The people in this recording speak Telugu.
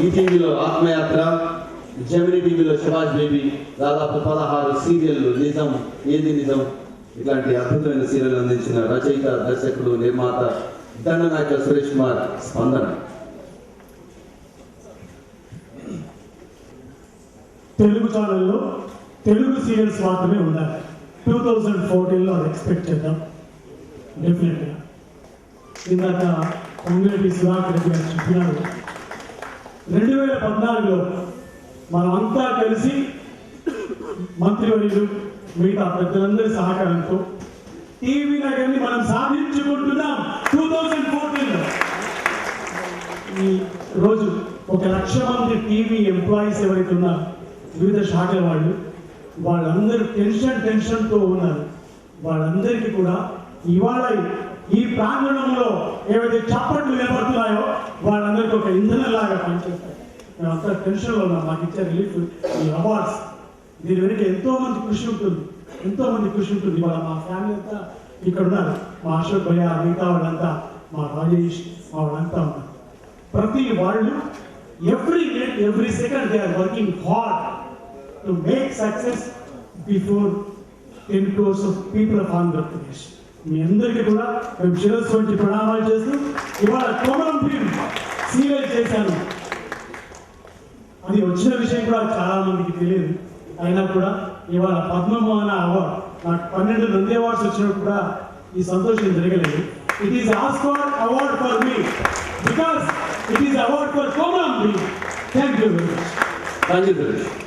ఈటీవీలో ఆత్మయాత్ర, జెమిని టీవీలో శబాష్ బేబీ, దాదాపు 16 సీరియళ్ళు, నిజం ఏది నిజం ఇట్లాంటి అద్భుతమైన సీరియల్ అందించిన రచయిత, దర్శకుడు, నిర్మాత దండనాయక సురేష్ కుమార్ స్పందన. తెలుగు ఛానల్లో తెలుగు సీరియల్స్ మాత్రమే ఉండాలి. 2014లో అది ఎక్స్పెక్ట్ చేద్దాం డెఫినెట్గా. ఇందాక పొంగిరెడ్డి సుధాకర్ రెడ్డి గారు చెప్పినారు, 2014లో మనమంతా కలిసి మంత్రివర్యులు మిగతా పెద్దలందరి సహకారంతో టీవీ నగర్ని మనం సాధించుకుంటున్నాం. 2014లో ఈ రోజు 1 లక్ష మంది టీవీ ఎంప్లాయీస్ ఎవరైతే ఉన్నారు, వివిధ శాఖల వాళ్ళందరూ టెన్షన్తో ఉన్నారు. వాళ్ళందరికీ కూడా ఇవాళ ఈ ప్రాంగణంలో ఏవైతే చప్పట్లు వినపడుతున్నాయో వాళ్ళందరికీ ఒక ఇంధనంలాగా పనిచేస్తాయి. మేమంతా టెన్షన్లో ఉన్నాం. మాకు ఇచ్చే రిలీఫ్ ఈ అవార్డ్స్, దీని వెనుక ఎంతో మంది కృషి ఉంటుంది. వాళ్ళ మా ఫ్యామిలీ అంతా ఇక్కడ ఉన్నారు. మా అశోక్ భయ్య, మిగతా వాళ్ళంతా, మా రాజేష్, మా వాళ్ళంతా ఉన్నారు. ప్రతి వాళ్ళు every minute, every second they are working hard to make success before 10 crores of people of Andhra Pradesh. మీ అందరికీ కూడా మేము శిరస్సు వంటి ప్రణామాలు చేస్తూ ఇవాళ కొమరం భీమ్ సీరియల్ చేశాను. అది వచ్చిన విషయం కూడా చాలా మందికి తెలియదు. అయినా కూడా ఇవాళ పద్మమోహన అవార్డ్, నాకు 12 నంది అవార్డ్స్ వచ్చినప్పుడు కూడా ఈ సంతోషం జరగలేదు. It is Oscar award for me because it is award for Komaram Bheem. Thank you very much.